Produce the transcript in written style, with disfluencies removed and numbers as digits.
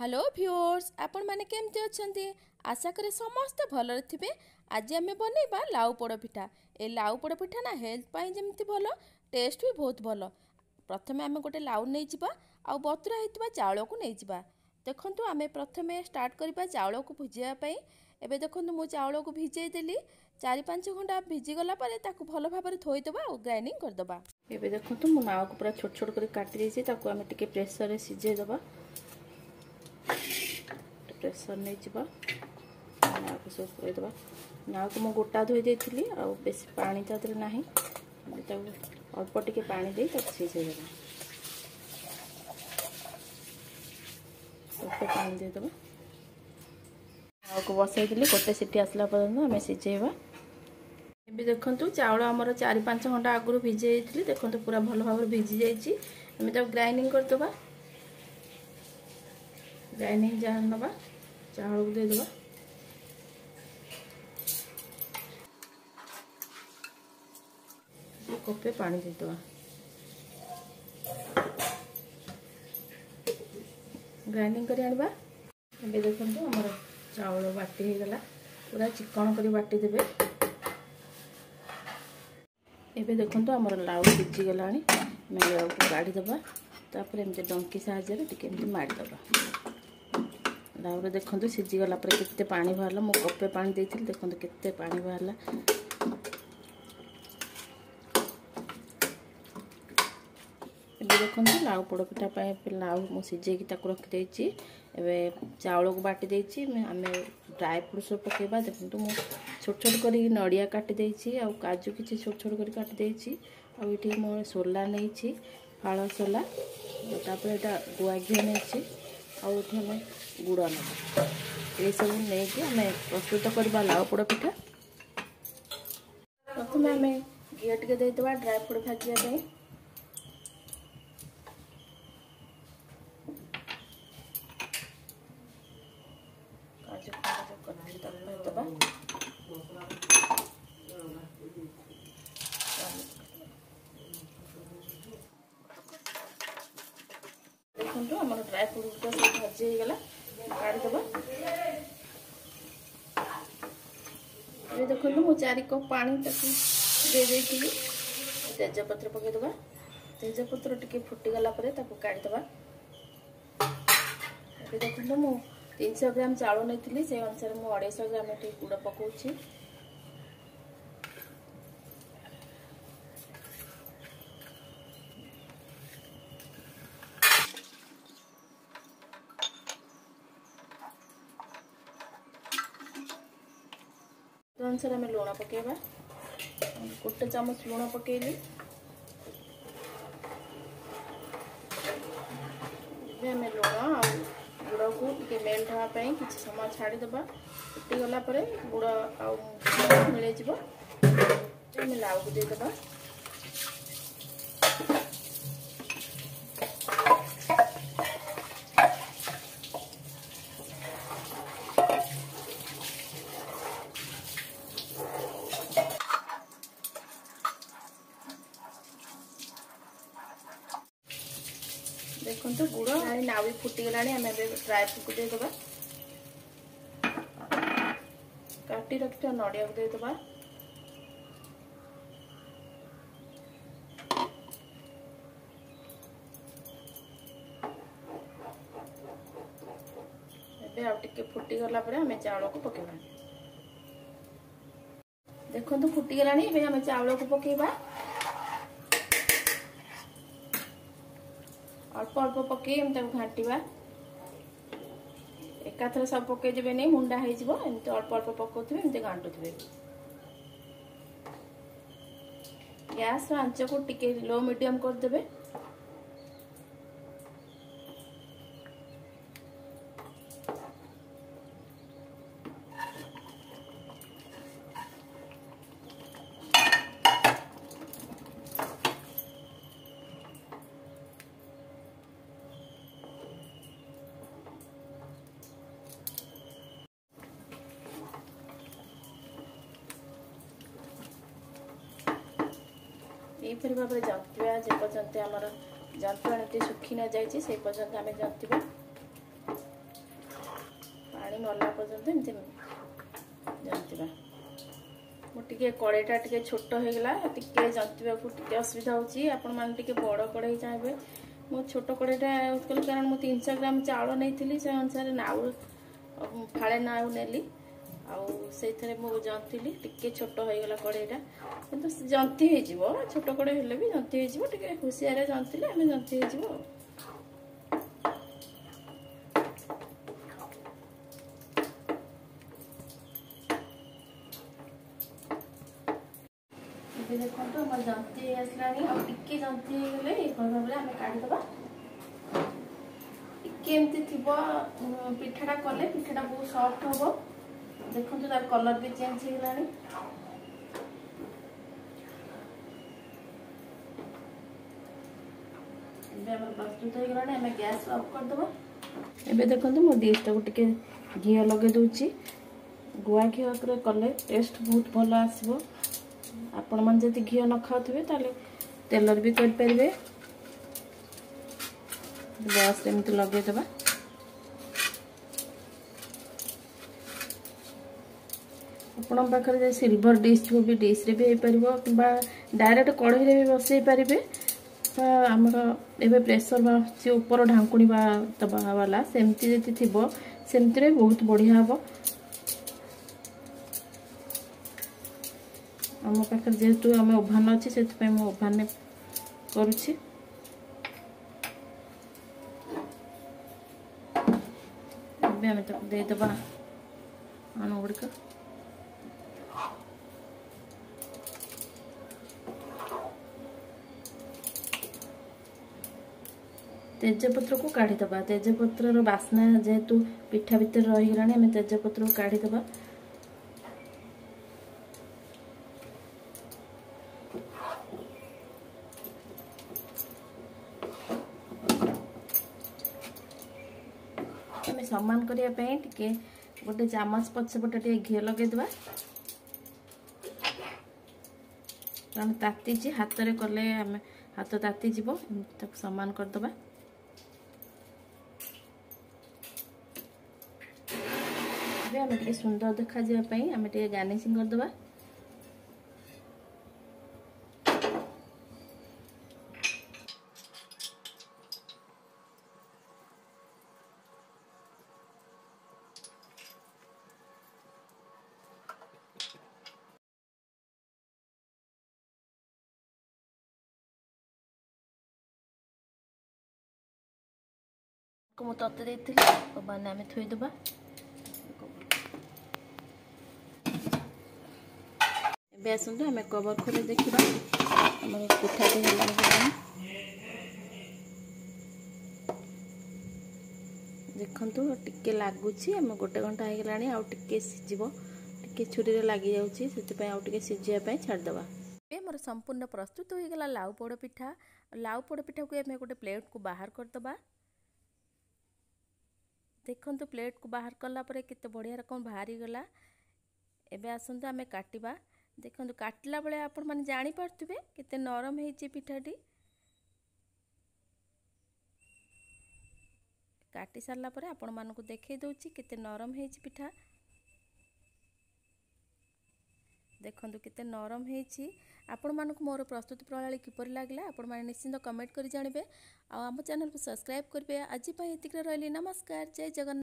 Hello viewers आपण माने केमती अछंती आशा करे समस्त भलरे थिबे। आज आमे बनेबा लाउ पोड़ पिठा। ए लाउ पोड़ पिठा ना हेल्थ पाई जेमती भलो टेस्ट भी बहुत भलो। प्रथमे आमे गोटे लाउ नै जिबा आ बतुरा हेतिबा चावल को नै जिबा। देखंतु आमे प्रथमे स्टार्ट करिबा चावल को भुजिया पई। एबे देखंतु मो चावल को भिजै देली 4-5 घंटा भिजी गला परे ताकू भलो भाबरे थोई देबा और ग्राइंडिंग कर देबा। एबे देखंतु मो नाउ को पूरा छोट छोट करी काटि देछि ताकू आमे टिके प्रेशर रे सिझै देबा। प्रेशर नहीं जीवा ना को सब पूरे देबा। ना को मो गोटा धोई देथिली आ बेसी पानी तादरे नाही अल्प टिके पानी दे तक सिझे देबा। अल्प पानी दे देबा। ना को बसाई दिली गोटे सीटी आसला पर्यंत हमें सिझेबा। एबे देखंतु चावल हमर 4-5 घंटा आगु भिजे देथिली। देखंतु पूरा भलो भाबरे भिजी जाईची। हमें तब ग्राइंडिंग कर देबा। ग्राइंडिंग जार नबा चावल को दे देबा। कपे पानी दे देबा। ग्राइंडिंग करी आनिबा। एबे देखंतु हमर चावल बाटी हे गला पूरा चिकन करी बाटी देबे। एबे देखंतु हमर लाउ सिझी गलानी। मैं लाउ को काढी देबा। तापर एमते डंकी साहाଯ୍य रे टिके एमते मारी देबा। लाउरे देखंतु सिझी गला पर केते पानी बाहरला। मो कपे पानी देथिल देखंतु केते पानी बाहरला। एबे देखंतु लाउ पोड़ पिठा पाए लाउ मो सिझे की ताकू रख देछि। एबे चावल को बाटी देछि। हमें ड्राई फ्रूट सब पकेबा। देखंतु मो छोट छोट करी नडिया काटी देछि आ काजू किछि छोट छोट करी काटी देछि। आ इठी मो सोला नेछि फाळ सोला। तापर एटा गुआ घिया नेछि आ इठी हमें गुड़ ना ये सब नहीं हमें प्रस्तुत करवा लाउ पोड़ पिठा। प्रथम आम घी टे देदेबा ड्राई फ्रूट भाजिया देखो आम ड्राई फ्रूट सब भाजी हो गला काढ़ीदेबा। ये देखो मु 4 कप पानी दे देती। तेजपत्र पकईदेबा। तेजपत्र टिके फुटी गला परे ताको काढ़ीदेबा। ये देखो मु 300 ग्राम चाउल नहीं से अनुसार मु 250 ग्राम गुड़ पकाउछि। अनुसार आम लुण पकेबा। गोटे चामच लुण पकेली। आम लुण आ गुड़ को मेल्ट होगापी किसी समय छाड़ीदेबा। फुटी गला परे गुड़ आ मिल जाम लाउ को देदेबा। देखो गुड़ ना भी फुटी गला। आम ड्राई फ्रूट को देदेबा। काटी रखी नड़िया को देदेबा। टिके फुटी गला परे आम चावल को पकेबा। देखो फुटी गलानी आम चावल को पकेबा। अल्प अल्प पकई घाटा। एकाथर सब पकईदे नहीं मुंडा होमती अल्प अल्प पकाउे एमती घाटुवे। गैस आंच को टिके लो मीडियम करदे। यहीपरि भाव में जंतिबा जे पर्यंत आमर जंतुआणी सुखी न जाए से पर्यंत आम जंतिबा। गला पर्यंत एमती जंतिबा। मुझे कड़ईटा टे छोट होगा टे जंतिबा को टे असुविधा होची। आपण माने टे बड़ कड़ई चाहिए। मो छोट कड़ईटा यूज कली कारण मुझे 300 ग्राम चाउल नहीं से अनुसार नाउ फाड़े नाउ नेली आउे मु जंतिली टे छोट होगा कड़ईटा किंतु जंती हो छोट कड़ई हेले भी जंती हो हुशियार जंतिले आम जंती हो। देखो आम जंती आसला टे जंती गले भाव में आम काढ़ीदबा। टे थी पिठाटा कले पिठाटा बहुत सॉफ्ट हम। देखो तार कलर भी चेंज हो गलानी। प्रस्तुत हो गलानी आम गैस ऑफ करदबा। एबे देखो मो डिशटा को टे घी लगे दूची। गुआ घी कले टेस्ट बहुत भल आसो। आपण मन जदि घी न खाओ ताले तेलर भी कर पारे। गैस एमती लगेदबा। आपण पाखे सिल्वर डिश थो भी डिश रे भी हो पार कि डायरेक्ट कढ़ई रे भी बसई पारे। आमर एवं प्रेसर बाहर ऊपर ढांकुणी दबा वाला सेमती जदि थी सेमती बहुत बढ़िया हम। आम पाखे जेहेतु आम ओभान अच्छे से ओभान करुच्छी। आम तक देदबा आण गुड़िक। तेजपत्र को काढ़ीदबा। तेजपत्र बास्ना जेहेतु पिठा भितर रहीगला आम तेजपत्र को काढ़ीदबा। आम सम्मान करने टे गोटे चामच पछपटे टे घी लगेदबा कारण ताती हाथ में कले आम हाथ ताती जीव सम्मान करदबा। आम टे सुंदर देखा जावाई आम टे गार्निशिंग करदबा। को तते देती बाने आम थोईदबा। ए आसतु आम कवर खोले देखा आम पिठाटी देखु टिके लगुच आम गोटे घंटा हो गला आगे सीझ टे छुरी रे लगी जाऊँगी से आगे सीझापी छाड़दबा। मोर संपूर्ण प्रस्तुत हो गला लाउ पोड़ पिठा। लाउ पोड़ पिठा को आम गोटे प्लेट को बाहर करदबा। देखो प्लेट को बाहर कला परे केते बढ़िया रकम बाहरी गला। एबे आसंतु आमे काटिबा। देखो काटला बेले आपण माने जानी पारथुबे केते नरम हेची पिठाटी। काटी सारला परे आपण मानको देखै दउची केते नरम हेची पिठा। देखो केते नरम हेची। आपण मानको मोर प्रस्तुति प्रणाली किपरि लागला आपण माने निश्चित कमेंट करि जानिबे। आ हम चैनल को सब्सक्राइब करबे। आज पई एतिक रहली। नमस्कार। जय जगन्नाथ।